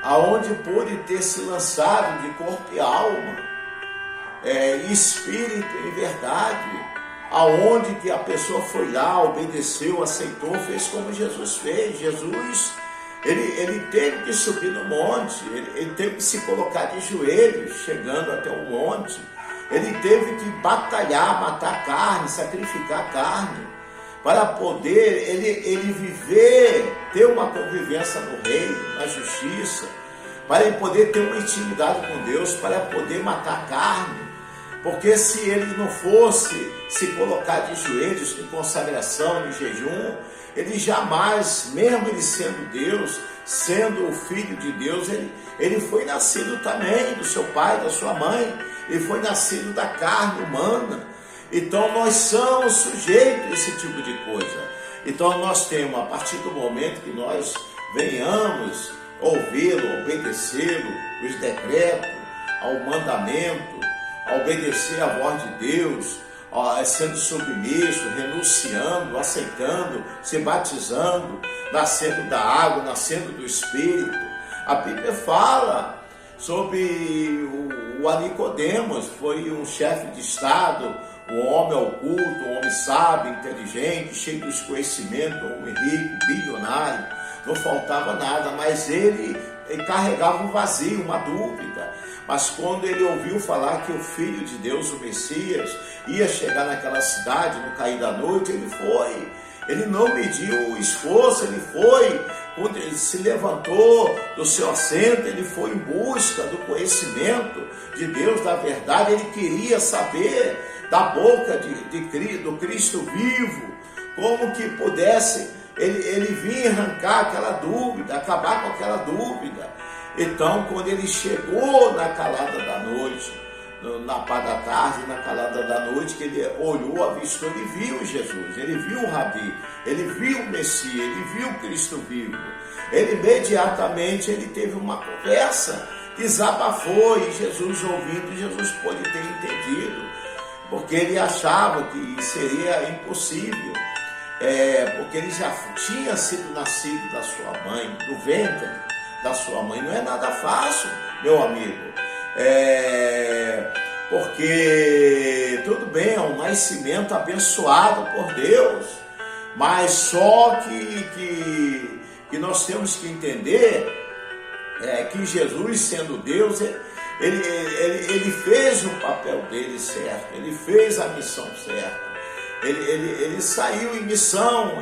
aonde pôde ter se lançado de corpo e alma, espírito e verdade, aonde que a pessoa foi lá, obedeceu, aceitou, fez como Jesus fez. Jesus, ele teve que subir no monte, ele teve que se colocar de joelhos, chegando até o monte. Ele teve que batalhar, matar carne, sacrificar carne, para poder ele viver, ter uma convivência no reino, na justiça, para ele poder ter uma intimidade com Deus, para poder matar carne. Porque se ele não fosse se colocar de joelhos, em consagração, em jejum, ele jamais, mesmo ele sendo Deus, sendo o Filho de Deus, ele foi nascido também do seu pai, da sua mãe, ele foi nascido da carne humana. Então nós somos sujeitos a esse tipo de coisa. Então nós temos, a partir do momento que nós venhamos ouvi-lo, obedecê-lo, os decretos, ao mandamento, a obedecer a voz de Deus, sendo submisso, renunciando, aceitando, se batizando, nascendo da água, nascendo do Espírito. A Bíblia fala sobre o Nicodemos, foi um chefe de Estado, um homem oculto, um homem sábio, inteligente, cheio dos conhecimentos, um homem rico, bilionário, não faltava nada, mas ele carregava um vazio, uma dúvida. Mas quando ele ouviu falar que o Filho de Deus, o Messias, ia chegar naquela cidade no cair da noite, ele foi. Ele não mediu o esforço, ele foi. Quando ele se levantou do seu assento, ele foi em busca do conhecimento de Deus, da verdade. Ele queria saber da boca do Cristo vivo, como que pudesse ele vir arrancar aquela dúvida, acabar com aquela dúvida. Então, quando ele chegou na calada da noite, na parte da tarde, na calada da noite, que ele olhou, avistou, ele viu Jesus, ele viu o Rabi, ele viu o Messias, ele viu o Cristo vivo. Ele imediatamente teve uma conversa, desabafou, e Jesus ouvindo, Jesus pôde ter entendido, porque ele achava que seria impossível, porque ele já tinha sido nascido da sua mãe, do ventre da sua mãe. Não é nada fácil, meu amigo, porque tudo bem, é um nascimento abençoado por Deus, mas só que nós temos que entender que Jesus, sendo Deus, ele fez o papel dele certo, ele fez a missão certa, ele saiu em missão,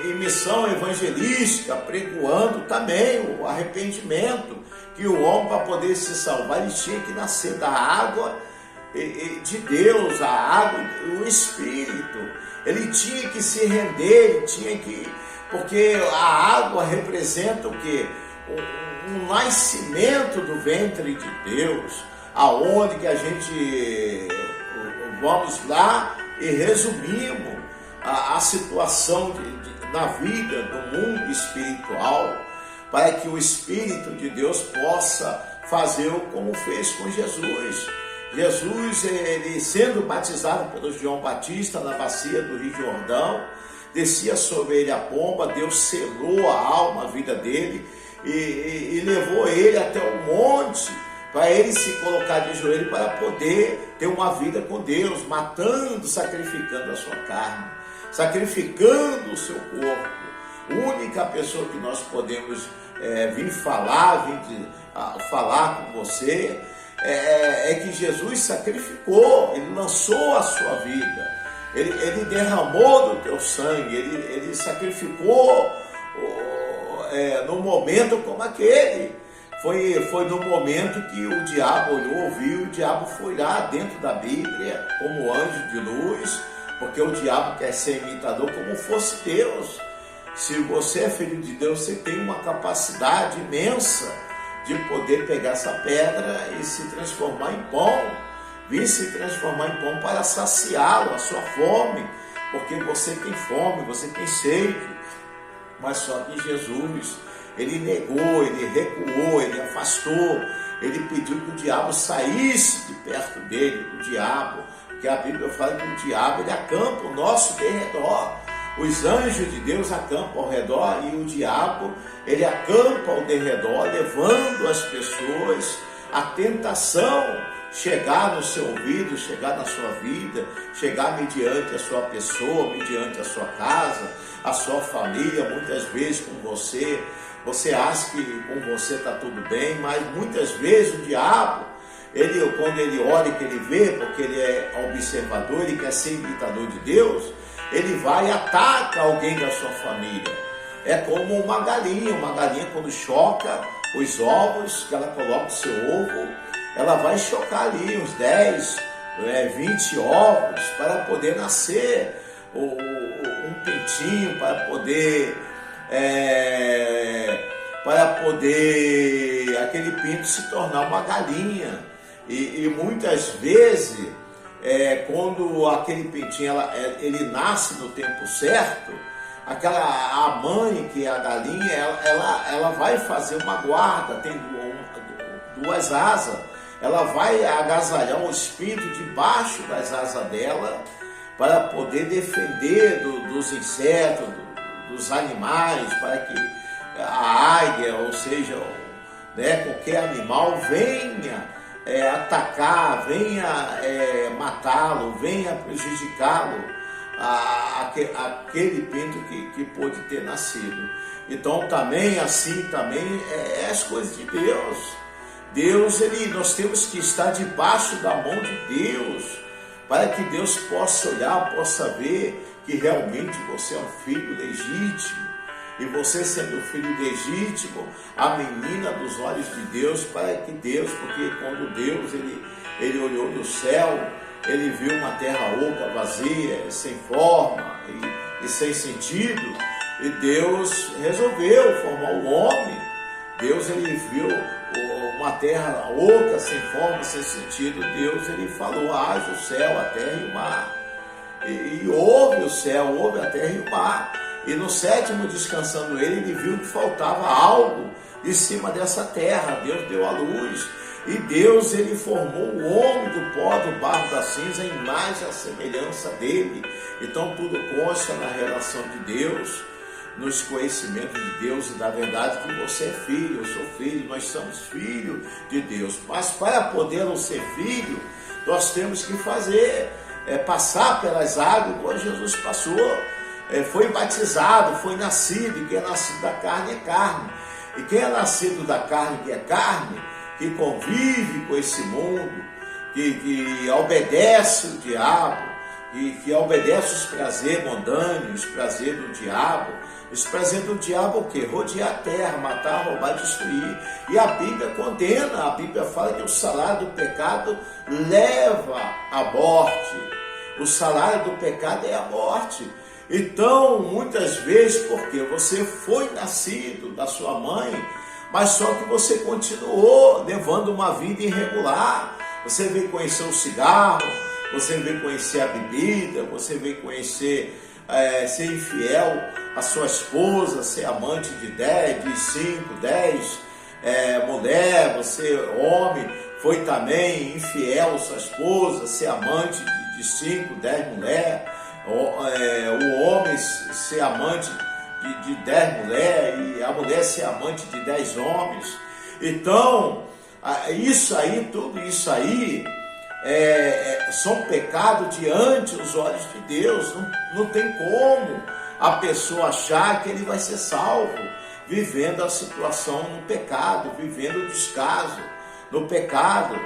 em missão evangelística, pregoando também o arrependimento, que o homem, para poder se salvar, ele tinha que nascer da água de Deus, a água, o Espírito. Ele tinha que se render, ele tinha que, porque a água representa o quê? Um nascimento do ventre de Deus, aonde que a gente vamos lá e resumimos a situação na vida do mundo espiritual, para que o Espírito de Deus possa fazer como fez com Jesus. Jesus, ele sendo batizado pelo João Batista na bacia do Rio Jordão, descia sobre ele a pomba, Deus selou a alma, a vida dele, e levou ele até o monte, para ele se colocar de joelho, para poder ter uma vida com Deus, matando, sacrificando a sua carne, sacrificando o seu corpo. A única pessoa que nós podemos vir falar com você, é que Jesus sacrificou, ele lançou a sua vida, ele derramou do teu sangue, ele sacrificou num momento como aquele. Foi no momento que o diabo olhou, ouviu, o diabo foi lá dentro da Bíblia como anjo de luz, porque o diabo quer ser imitador como fosse Deus. Se você é filho de Deus, você tem uma capacidade imensa de poder pegar essa pedra e se transformar em pão, vir se transformar em pão para saciá-lo, a sua fome, porque você tem fome, você tem sede. Mas só que Jesus, ele negou, ele recuou, ele afastou, ele pediu que o diabo saísse de perto dele, o diabo, porque a Bíblia fala que o diabo, ele acampa o nosso derredor. os anjos de Deus acampam ao redor e o diabo, ele acampa ao derredor, levando as pessoas à tentação chegar no seu ouvido, chegar na sua vida, chegar mediante a sua pessoa, mediante a sua casa, a sua família, muitas vezes com você. Você acha que com você está tudo bem, mas muitas vezes o diabo, quando ele olha, que ele vê, porque ele é observador, ele quer ser imitador de Deus, ele vai e ataca alguém da sua família. É como uma galinha quando choca os ovos, que ela coloca o seu ovo, ela vai chocar ali uns 10, 20 ovos para poder nascer um pintinho, para poder aquele pinto se tornar uma galinha. E muitas vezes, quando aquele pintinho ele nasce no tempo certo, a mãe, que é a galinha, ela vai fazer uma guarda, tem duas asas, ela vai agasalhar o espírito debaixo das asas dela para poder defender dos insetos, dos animais, para que a águia, ou seja, qualquer animal venha atacar, venha matá-lo, venha prejudicá-lo, aquele pinto que pôde ter nascido. Então também assim é as coisas de Deus. Nós temos que estar debaixo da mão de Deus, para que Deus possa olhar, possa ver que realmente você é um filho legítimo. E você sendo filho legítimo, a menina dos olhos de Deus, porque quando Deus ele olhou do céu, ele viu uma terra oca, vazia, sem forma e sem sentido, e Deus resolveu formar o homem. Deus ele viu uma terra oca, sem forma, sem sentido. Deus ele falou: haja o céu, a terra e o mar. E houve o céu, houve a terra e o mar. E no sétimo, descansando ele viu que faltava algo em cima dessa terra. Deus deu a luz. E Deus ele formou o homem do pó, do barro, da cinza, em imagem e semelhança dele. Então tudo consta na relação de Deus, nos conhecimentos de Deus e da verdade, que você é filho, eu sou filho, nós somos filhos de Deus. Mas para podermos ser filho, nós temos que passar pelas águas, igual Jesus passou. Foi batizado, foi nascido, e quem é nascido da carne é carne. E quem é nascido da carne, que é carne, que convive com esse mundo, que obedece o diabo, que obedece os prazeres mundâneos, os prazeres do diabo. Os prazeres do diabo o quê? Rodear a terra, matar, roubar, destruir. E a Bíblia condena, a Bíblia fala que o salário do pecado leva à morte. O salário do pecado é a morte. Então, muitas vezes, porque você foi nascido da sua mãe, mas só que você continuou levando uma vida irregular. Você veio conhecer o cigarro, você veio conhecer a bebida, você veio conhecer ser infiel à sua esposa, ser amante de 10, de 5, 10 mulher, você homem, foi também infiel à sua esposa, ser amante de 5, 10 mulher. O homem ser amante de 10 mulheres e a mulher ser amante de 10 homens. Então, tudo isso aí são pecados diante dos olhos de Deus. Não tem como a pessoa achar que ele vai ser salvo vivendo a situação no pecado, vivendo o descaso no pecado,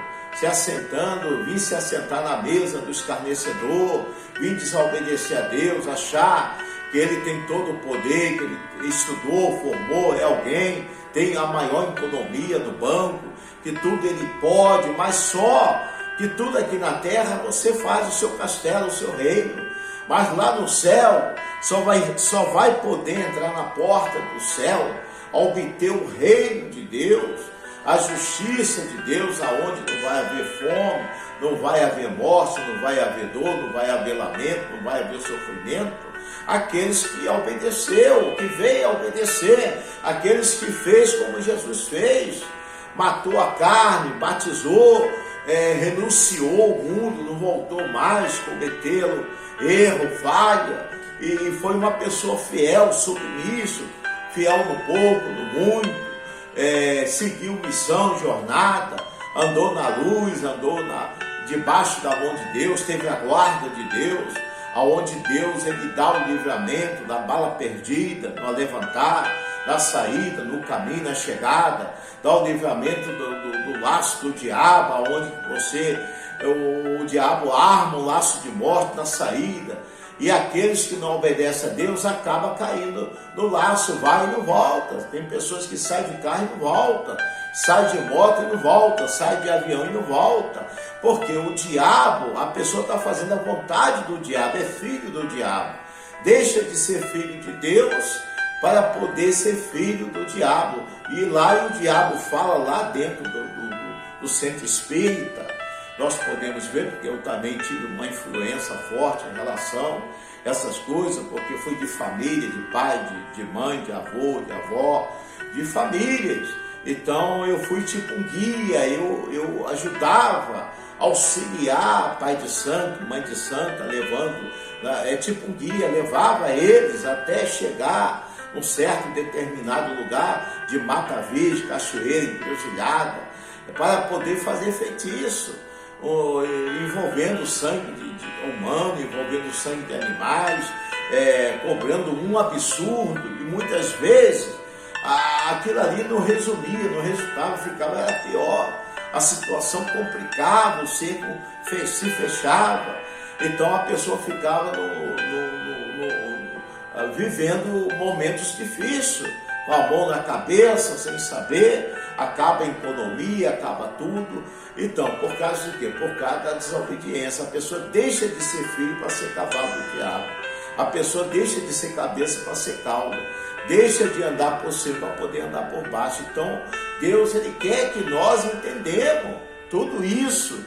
vim se assentar na mesa do escarnecedor, vim desobedecer a Deus, achar que ele tem todo o poder, que ele estudou, formou, é alguém, tem a maior economia do banco, que tudo ele pode, mas só que tudo aqui na terra você faz o seu castelo, o seu reino, mas lá no céu só vai poder entrar na porta do céu, obter o reino de Deus, a justiça de Deus, aonde não vai haver fome, não vai haver morte, não vai haver dor, não vai haver lamento, não vai haver sofrimento. Aqueles que obedeceu, que veio a obedecer, aqueles que fez como Jesus fez, matou a carne, batizou, renunciou ao mundo, não voltou mais, cometeu erro, falha, e foi uma pessoa fiel, submisso, fiel no pouco, no muito, seguiu missão, jornada, andou na luz, andou debaixo da mão de Deus, teve a guarda de Deus, aonde Deus ele dá o livramento da bala perdida, no levantar, na saída, no caminho, na chegada, dá o livramento do laço do diabo, aonde o diabo arma um laço de morte na saída, e aqueles que não obedecem a Deus acabam caindo no laço, vai e não volta. Tem pessoas que saem de carro e não voltam, saem de moto e não voltam, saem de avião e não voltam, porque o diabo, a pessoa está fazendo a vontade do diabo, é filho do diabo, deixa de ser filho de Deus para poder ser filho do diabo, e lá o diabo fala lá dentro do centro espírita. Nós podemos ver, porque eu também tive uma influência forte em relação a essas coisas, porque fui de família, de pai, de mãe, de avô, de avó, de famílias. Então eu fui tipo um guia, eu ajudava, auxiliar pai de santo, mãe de santa, levando, tipo um guia, levava eles até chegar num certo determinado lugar de mata virgem, cachoeira, encruzilhada, para poder fazer feitiço, envolvendo sangue humano, envolvendo sangue de animais, cobrando um absurdo, e muitas vezes aquilo ali não resumia, não resultava, ficava era pior, a situação complicava, o cerco se fechava, então a pessoa ficava vivendo momentos difíceis, com a mão na cabeça, sem saber, acaba a economia, acaba tudo. Então, por causa de quê? Por causa da desobediência. A pessoa deixa de ser filho para ser cavalo do diabo. A pessoa deixa de ser cabeça para ser cauda. Deixa de andar por cima para poder andar por baixo. Então, Deus ele quer que nós entendamos tudo isso.